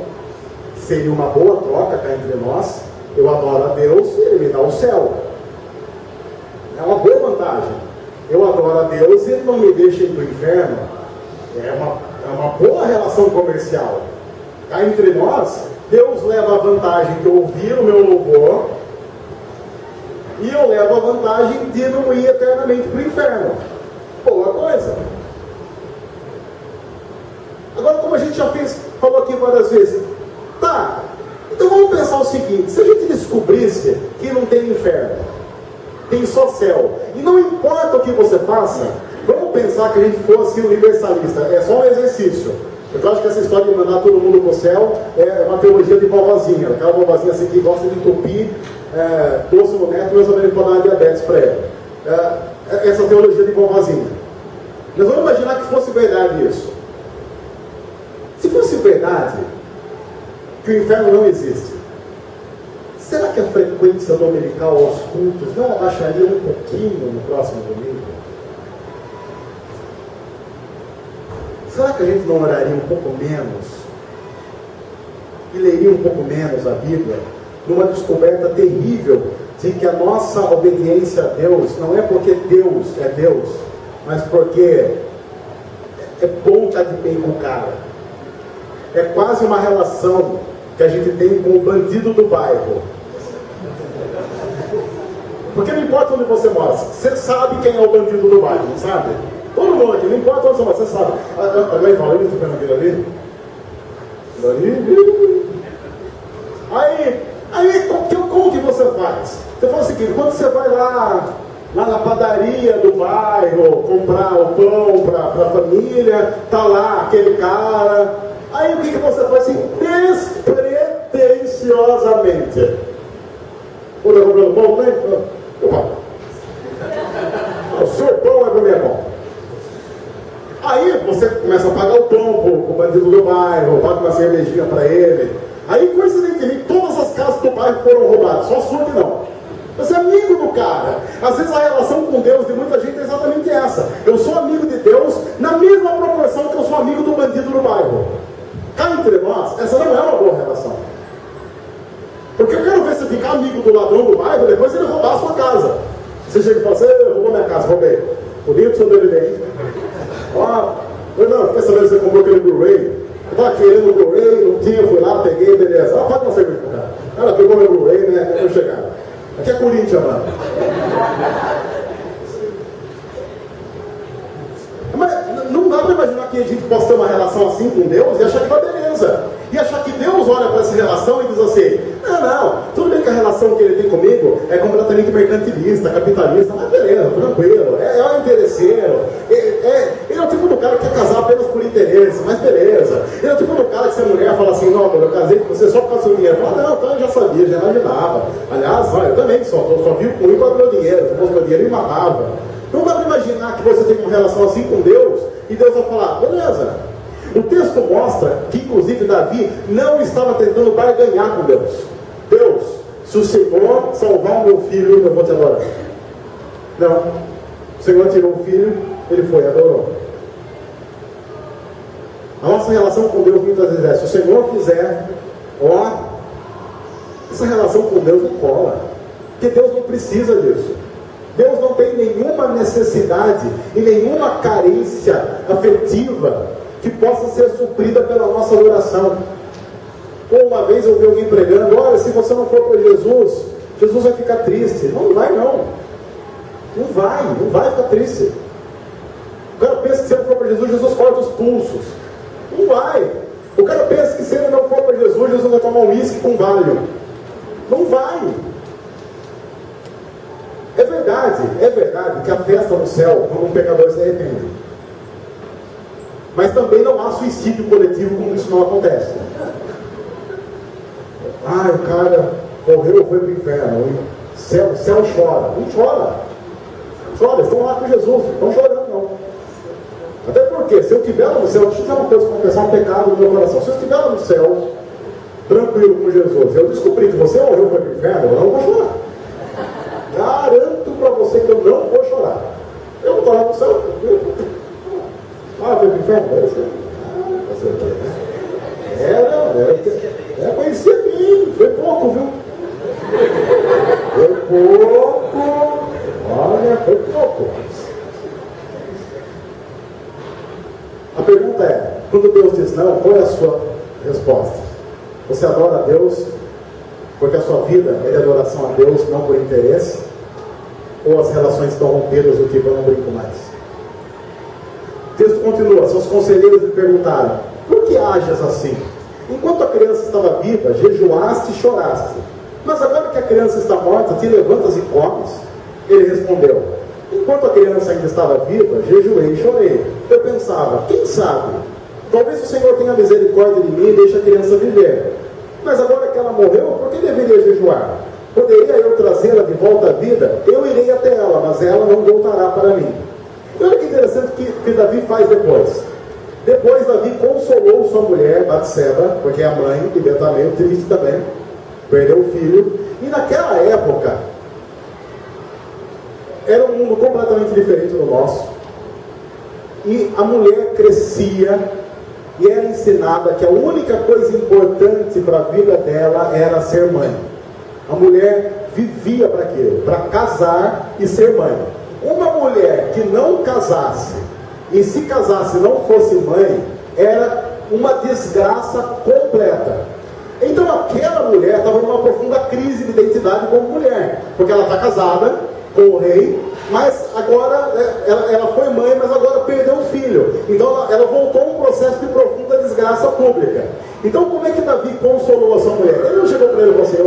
seria uma boa troca cá entre nós. Eu adoro a Deus e Ele me dá o céu. É uma boa vantagem. Eu adoro a Deus e Ele não me deixa ir para o inferno. É uma boa relação comercial. Cá entre nós, Deus leva a vantagem de ouvir o meu louvor, e eu levo a vantagem de não ir eternamente para o inferno. Boa coisa. Agora, como a gente já falou aqui várias vezes, tá, então vamos pensar o seguinte: se a gente descobrisse que não tem inferno, tem só céu, e não importa o que você faça, vamos pensar que a gente fosse universalista. É só um exercício. Eu acho que essa história de mandar todo mundo para o céu é uma teologia de vovozinha, aquela vovozinha assim que gosta de entupir doce no neto, mas também pode dar diabetes para ela. Essa teologia de vovozinha. Mas vamos imaginar que fosse verdade isso. Se fosse verdade que o inferno não existe, será que a frequência dominical aos cultos não abaixaria um pouquinho no próximo domingo? Será que a gente não oraria um pouco menos e leria um pouco menos a Bíblia, numa descoberta terrível de que a nossa obediência a Deus não é porque Deus é Deus, mas porque é bom estar de bem com o cara? É quase uma relação que a gente tem com o bandido do bairro. Porque não importa onde você mora, você sabe quem é o bandido do bairro, não sabe? Todo mundo aqui, não importa onde você mora, você sabe. Alguém fala: ele está vendo aquele ali? Aí, como que você faz? Você fala o seguinte: quando você vai lá lá na padaria do bairro, comprar o pão para a família, tá lá aquele cara. Aí o que você faz assim, despretensiosamente? Vou levar o pão, né? Opa! O seu pão é para minha mão. Aí você começa a pagar o pão pro bandido do bairro, paga uma cervejinha para ele. Aí, coincidentemente, todas as casas do bairro foram roubadas, só a sua que não. Você é amigo do cara. Às vezes a relação com Deus de muita gente é exatamente essa. Eu sou amigo de Deus na mesma proporção que eu sou amigo do bandido do bairro. Cá entre nós, essa não é uma boa relação. Porque eu quero ver você ficar amigo do ladrão do bairro, depois ele roubar a sua casa. Você chega e fala, você roubou minha casa, roubei. Bonito, seu dele bem. Ó, eu não, fiquei sabendo que você comprou aquele Blu-ray. Eu estava querendo o Blu-ray, não tinha, fui lá, peguei, beleza. Ah, pode uma cerveja pro cara. Ela pegou meu Blu-ray, né? Eu chegar. Aqui é Corinthians, mano. Mas não dá para imaginar que a gente possa ter uma relação assim com Deus e achar que vai beleza. E achar que Deus olha para essa relação e diz assim, não, tudo bem que a relação que ele tem comigo é completamente mercantilista, capitalista, mas beleza, tranquilo, é um interesseiro. Ele é o tipo do cara que quer casar apenas por interesse, mas beleza. Ele é o tipo do cara que se a mulher fala assim, não, amor, eu casei com você só por causa do seu dinheiro. Fala, não, então eu já sabia, já imaginava. Aliás, eu também só vivo com ele para meu dinheiro, se fosse meu dinheiro, ele matava. Não dá para imaginar que você tem uma relação assim com Deus e Deus vai falar, beleza. O texto mostra que, inclusive, Davi não estava tentando barganhar com Deus. Deus, se o Senhor salvar o meu filho, eu vou te adorar. Não. O Senhor tirou o filho, ele foi e adorou. A nossa relação com Deus muitas vezes é, se o Senhor fizer, essa relação com Deus não cola. Porque Deus não precisa disso. Deus não tem nenhuma necessidade e nenhuma carência afetiva que possa ser suprida pela nossa oração. Ou uma vez eu vi alguém pregando, olha, se você não for para Jesus, Jesus vai ficar triste. Não vai não. Não vai ficar triste. O cara pensa que se ele for para Jesus, Jesus corta os pulsos. Não vai. O cara pensa que se ele não for para Jesus, Jesus vai tomar um uísque com valho. Não vai. É verdade que a festa no céu, quando um pecador se arrepende. Mas também não há suicídio coletivo como isso não acontece. O cara morreu, foi para o inferno. O céu chora. Não chora. Chora, eles estão lá com Jesus. Não estão chorando, não. Até porque, se eu estiver lá no céu, deixa eu dizer uma coisa, confessar um pecado no meu coração. Se eu estiver lá no céu, tranquilo com Jesus, eu descobri que você morreu, foi para o inferno, eu não vou chorar. Garanto para você que eu não vou chorar. Eu vou estar lá no céu, tranquilo. Foi para o inferno? Fazer o quê, né? Conhecia bem, foi pouco, viu? Foi pouco. Olha, foi pouco. A pergunta é, quando Deus diz não, qual é a sua resposta? Você adora a Deus porque a sua vida é de adoração a Deus, não por interesse? Ou as relações estão rompidas do tipo, eu não brinco mais? O texto continua, seus conselheiros lhe perguntaram, por que ages assim? Enquanto a criança estava viva, jejuaste e choraste. Mas agora que a criança está morta, te levantas e comes? Ele respondeu, enquanto a criança ainda estava viva, jejuei e chorei. Eu pensava, quem sabe? Talvez o Senhor tenha misericórdia de mim e deixe a criança viver. Mas agora que ela morreu, por que deveria jejuar? Poderia eu trazê-la de volta à vida? Eu irei até ela, mas ela não voltará para mim. E olha que interessante que Davi faz depois. Depois Davi consolou sua mulher, Batseba, porque é a mãe, que devia estar meio triste também, perdeu o filho. E naquela época, era um mundo completamente diferente do nosso. E a mulher crescia e era ensinada que a única coisa importante para a vida dela era ser mãe. A mulher vivia para aquilo, para casar e ser mãe. Uma mulher que não casasse, e se casasse e não fosse mãe, era uma desgraça completa. Então aquela mulher estava numa profunda crise de identidade como mulher, porque ela está casada com o rei, mas agora ela foi mãe, mas agora perdeu o filho. Então ela voltou a um processo de profunda desgraça pública. Então como é que Davi consolou a sua mulher? Ele não chegou para ele e falou assim,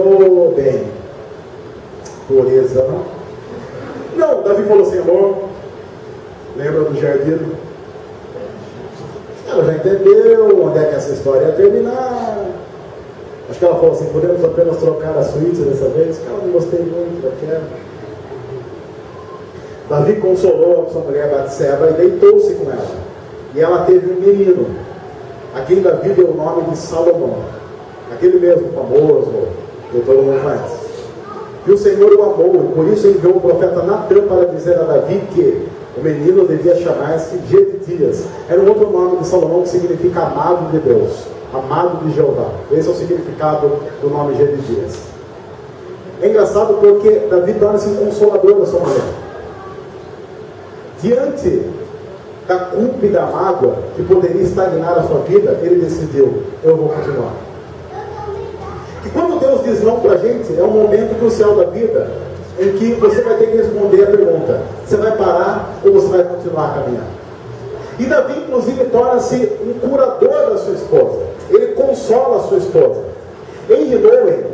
bem, pureza, não? Não, Davi falou assim: amor, lembra do jardim? Ela já entendeu onde é que essa história ia terminar. Acho que ela falou assim: podemos apenas trocar a suíte dessa vez? Cara, não gostei muito daquela. Davi consolou a sua mulher Batseba e deitou-se com ela. E ela teve um menino, a quem Davi deu o nome de Salomão, aquele mesmo famoso que todo mundo conhece. E o Senhor o amou, e por isso enviou o profeta Natã para dizer a Davi que o menino devia chamar-se Jedidias. Era um outro nome de Salomão que significa amado de Deus, amado de Jeová. Esse é o significado do nome Jedidias. É engraçado porque Davi torna-se um consolador da sua mulher. Diante da culpa e da mágoa que poderia estagnar a sua vida, ele decidiu: eu vou continuar. E quando Deus diz não para a gente, é um momento crucial da vida em que você vai ter que responder a pergunta: você vai parar ou você vai continuar a caminhar? E Davi, inclusive, torna-se um curador da sua esposa. Ele consola a sua esposa. Henry Nouwen,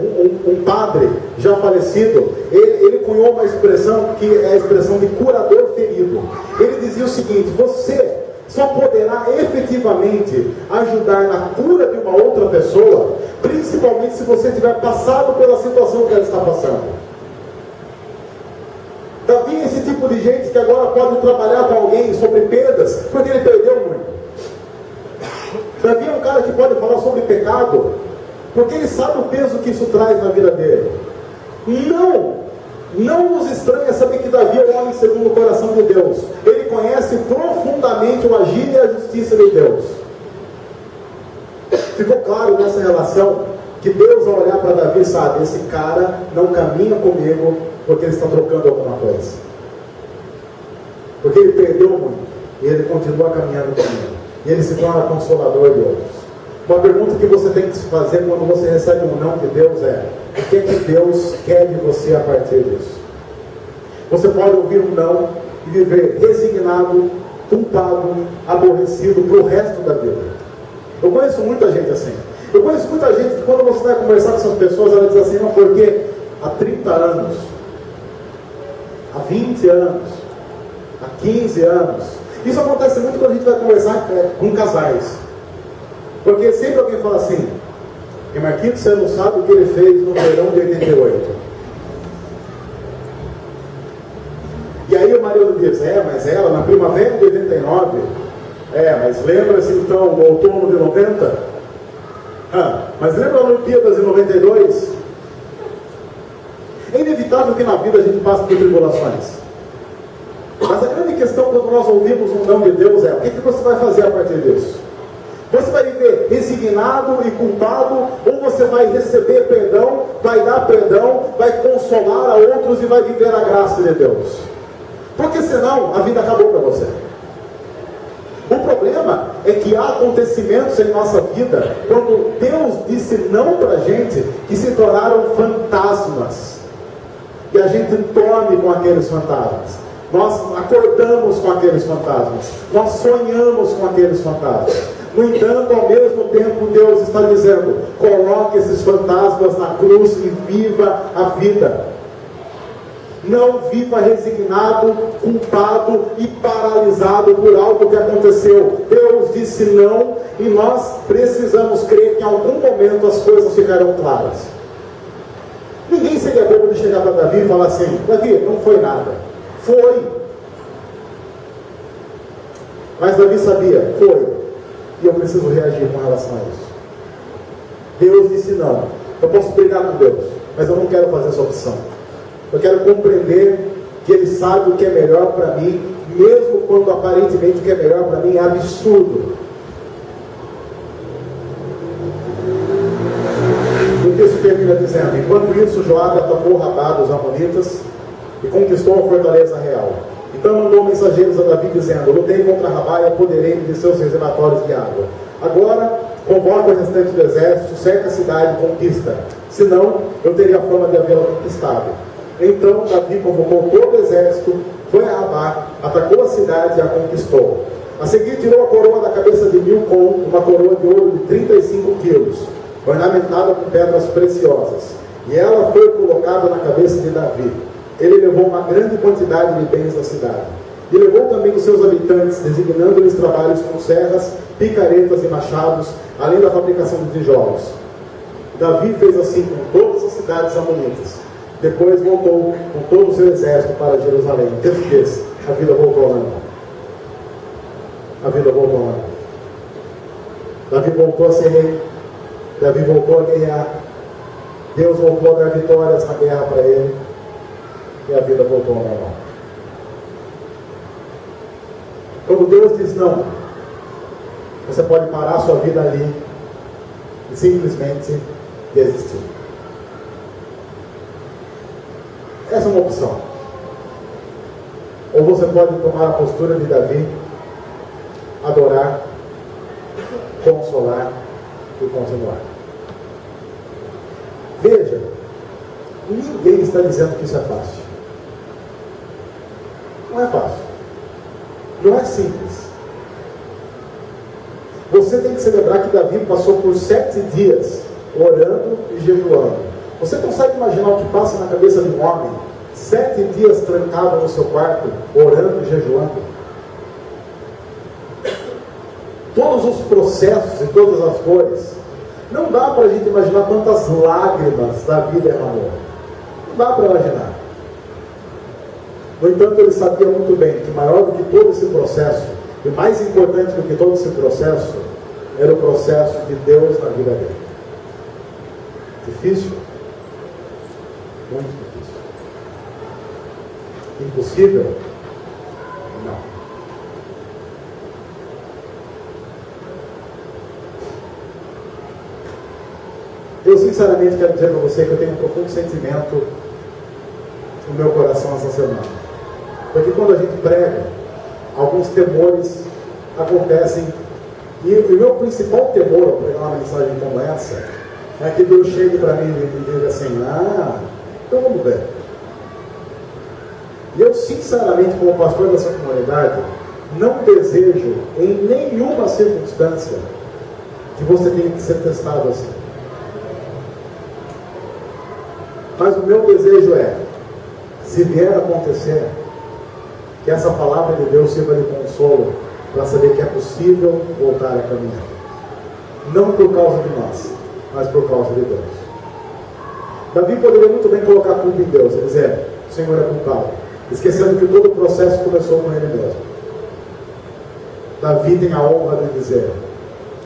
um padre já falecido, ele cunhou uma expressão que é a expressão de curador ferido. Ele dizia o seguinte: você só poderá efetivamente ajudar na cura de uma outra pessoa, principalmente se você tiver passado pela situação que ela está passando. Davi é esse tipo de gente que agora pode trabalhar com alguém sobre perdas, porque ele perdeu muito. Davi é um cara que pode falar sobre pecado, porque ele sabe o peso que isso traz na vida dele. Não nos estranha saber que Davi é um homem segundo o coração de Deus. Ele conhece profundamente o agir e a justiça de Deus. Ficou claro nessa relação que Deus, ao olhar para Davi, sabe: esse cara não caminha comigo porque ele está trocando alguma coisa. Porque ele perdeu muito e ele continua caminhando comigo. E ele se torna consolador de outros. Uma pergunta que você tem que se fazer quando você recebe um não de Deus é: o que é que Deus quer de você a partir disso? Você pode ouvir um não e viver resignado, culpado, aborrecido para o resto da vida. Eu conheço muita gente assim. Eu conheço muita gente que quando você vai conversar com essas pessoas, ela diz assim: não, porque há 30 anos, há 20 anos, há 15 anos. Isso acontece muito quando a gente vai conversar com casais. Porque sempre alguém fala assim: e Marquinhos, você não sabe o que ele fez no verão de 88. E aí o marido diz: mas ela na primavera de 89. Mas lembra-se então no outono de 90? Mas lembra a Olimpíadas de 92? É inevitável que na vida a gente passe por tribulações. Mas a grande questão quando nós ouvimos um não de Deus é: o que você vai fazer a partir disso? Você vai viver resignado e culpado, ou você vai receber perdão, vai dar perdão, vai consolar a outros e vai viver a graça de Deus? Porque senão a vida acabou para você. O problema é que há acontecimentos em nossa vida, quando Deus disse não para a gente, que se tornaram fantasmas. E a gente dorme com aqueles fantasmas. Nós acordamos com aqueles fantasmas. Nós sonhamos com aqueles fantasmas. No entanto, ao mesmo tempo, Deus está dizendo: coloque esses fantasmas na cruz e viva a vida. Não viva resignado, culpado e paralisado por algo que aconteceu. Deus disse não e nós precisamos crer que em algum momento as coisas ficarão claras. Ninguém seria bobo de chegar para Davi e falar assim: Davi, não foi nada. Foi. Mas Davi sabia: foi. E eu preciso reagir com relação a isso. Deus disse não. Eu posso brigar com Deus, mas eu não quero fazer essa opção. Eu quero compreender que Ele sabe o que é melhor para mim, mesmo quando aparentemente o que é melhor para mim é absurdo. O texto termina dizendo: enquanto isso, Joabe atacou Rabá dos amonitas e conquistou a fortaleza real. Então mandou mensageiros a Davi dizendo: lutei contra Rabá e apoderei-me de seus reservatórios de água. Agora convoca o restante do exército, cerca a cidade e conquista. Senão eu teria a fama de havê-la conquistado. Então Davi convocou todo o exército, foi a Rabá, atacou a cidade e a conquistou. A seguir tirou a coroa da cabeça de Milcom, uma coroa de ouro de 35 quilos, ornamentada com pedras preciosas. E ela foi colocada na cabeça de Davi. ele levou uma grande quantidade de bens da cidade. E levou também os seus habitantes, designando-lhes trabalhos com serras, picaretas e machados, além da fabricação de tijolos. Davi fez assim com todas as cidades amonitas. Depois voltou com todo o seu exército para Jerusalém. Desde que a vida voltou lá. A vida voltou lá. Davi voltou a ser rei. Davi voltou a guerrear. Deus voltou a dar vitórias na guerra para ele. E a vida voltou ao normal. Quando Deus diz não, você pode parar a sua vida ali e simplesmente desistir. Essa é uma opção. Ou você pode tomar a postura de Davi, adorar, consolar e continuar. Veja, ninguém está dizendo que isso é fácil. Não é fácil. Não é simples. Você tem que se lembrar que Davi passou por 7 dias orando e jejuando. Você consegue imaginar o que passa na cabeça de um homem 7 dias trancado no seu quarto, orando e jejuando? Todos os processos e todas as cores. Não dá para a gente imaginar quantas lágrimas Davi derramou. Não dá para imaginar. No entanto, ele sabia muito bem que maior do que todo esse processo, e mais importante do que todo esse processo, era o processo de Deus na vida dele. Difícil? Muito difícil. Impossível? Não. Eu sinceramente quero dizer para você que eu tenho um profundo sentimento no meu coração essa semana. Porque quando a gente prega, alguns temores acontecem. E o meu principal temor ao pregar uma mensagem como essa é que Deus chegue para mim e diga assim: então vamos ver. E eu, sinceramente, como pastor dessa comunidade, não desejo em nenhuma circunstância que você tenha que ser testado assim. Mas o meu desejo é, se vier a acontecer, que essa palavra de Deus sirva de consolo para saber que é possível voltar a caminhar. Não por causa de nós, mas por causa de Deus. Davi poderia muito bem colocar a culpa em Deus e dizer: o Senhor é culpado, esquecendo que todo o processo começou com ele mesmo. Davi tem a honra de dizer: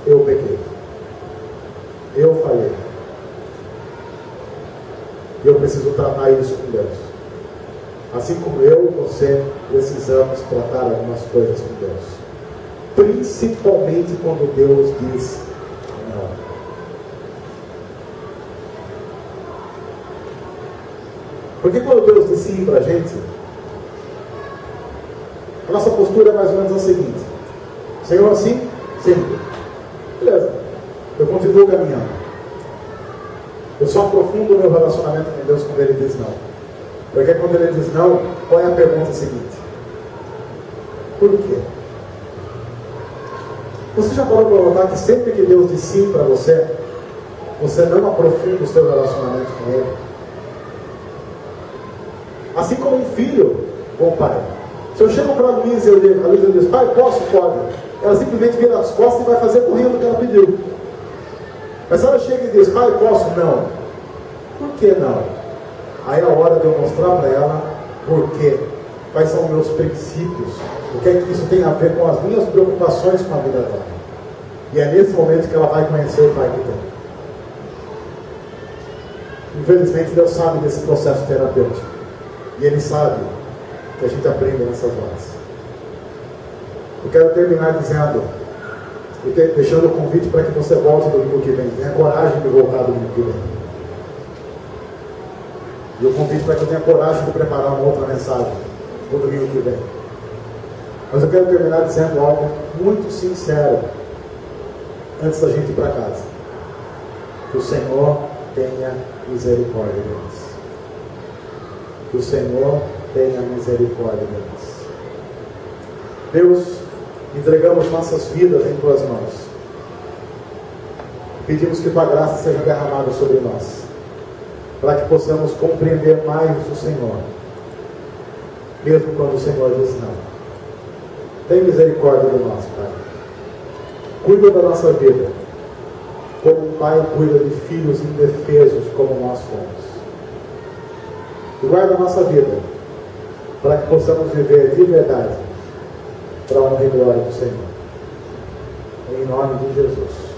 eu pequei, eu falhei, e eu preciso tratar isso com Deus. Assim como eu e você precisamos tratar algumas coisas com Deus. Principalmente quando Deus diz não. Porque quando Deus diz sim para a gente, a nossa postura é mais ou menos a seguinte: Senhor, assim? Sim. Beleza. Eu continuo caminhando. Eu só aprofundo o meu relacionamento com Deus quando Ele diz não. Porque quando Ele diz não, qual é a pergunta seguinte? Por quê? Você já parou para notar que sempre que Deus diz sim para você, você não aprofunda o seu relacionamento com Ele? Assim como um filho com o pai. Se eu chego para a Luísa e a Luísa diz: pai, posso? Pode. Ela simplesmente vira as costas e vai fazer correndo o que ela pediu. Mas se ela chega e diz: pai, posso? Não. Por que não? Aí é a hora de eu mostrar para ela por quê, quais são os meus princípios, o que é que isso tem a ver com as minhas preocupações com a vida dela. E é nesse momento que ela vai conhecer o pai que tem. Infelizmente, Deus sabe desse processo terapêutico. E Ele sabe que a gente aprende nessas horas. Eu quero terminar dizendo, e deixando o convite para que você volte domingo que vem. Tenha coragem de voltar domingo que vem. E o convite para que eu tenha coragem de preparar uma outra mensagem no domingo que vem. Mas eu quero terminar dizendo algo muito sincero antes da gente ir para casa. Que o Senhor tenha misericórdia de nós. Que o Senhor tenha misericórdia de nós. Deus, entregamos nossas vidas em Tuas mãos. Pedimos que Tua graça seja derramada sobre nós, para que possamos compreender mais o Senhor mesmo quando o Senhor diz não. Tem misericórdia de nós, Pai. Cuida da nossa vida, como um pai cuida de filhos indefesos como nós fomos. E guarda a nossa vida, para que possamos viver de verdade, para a honra e glória do Senhor. Em nome de Jesus.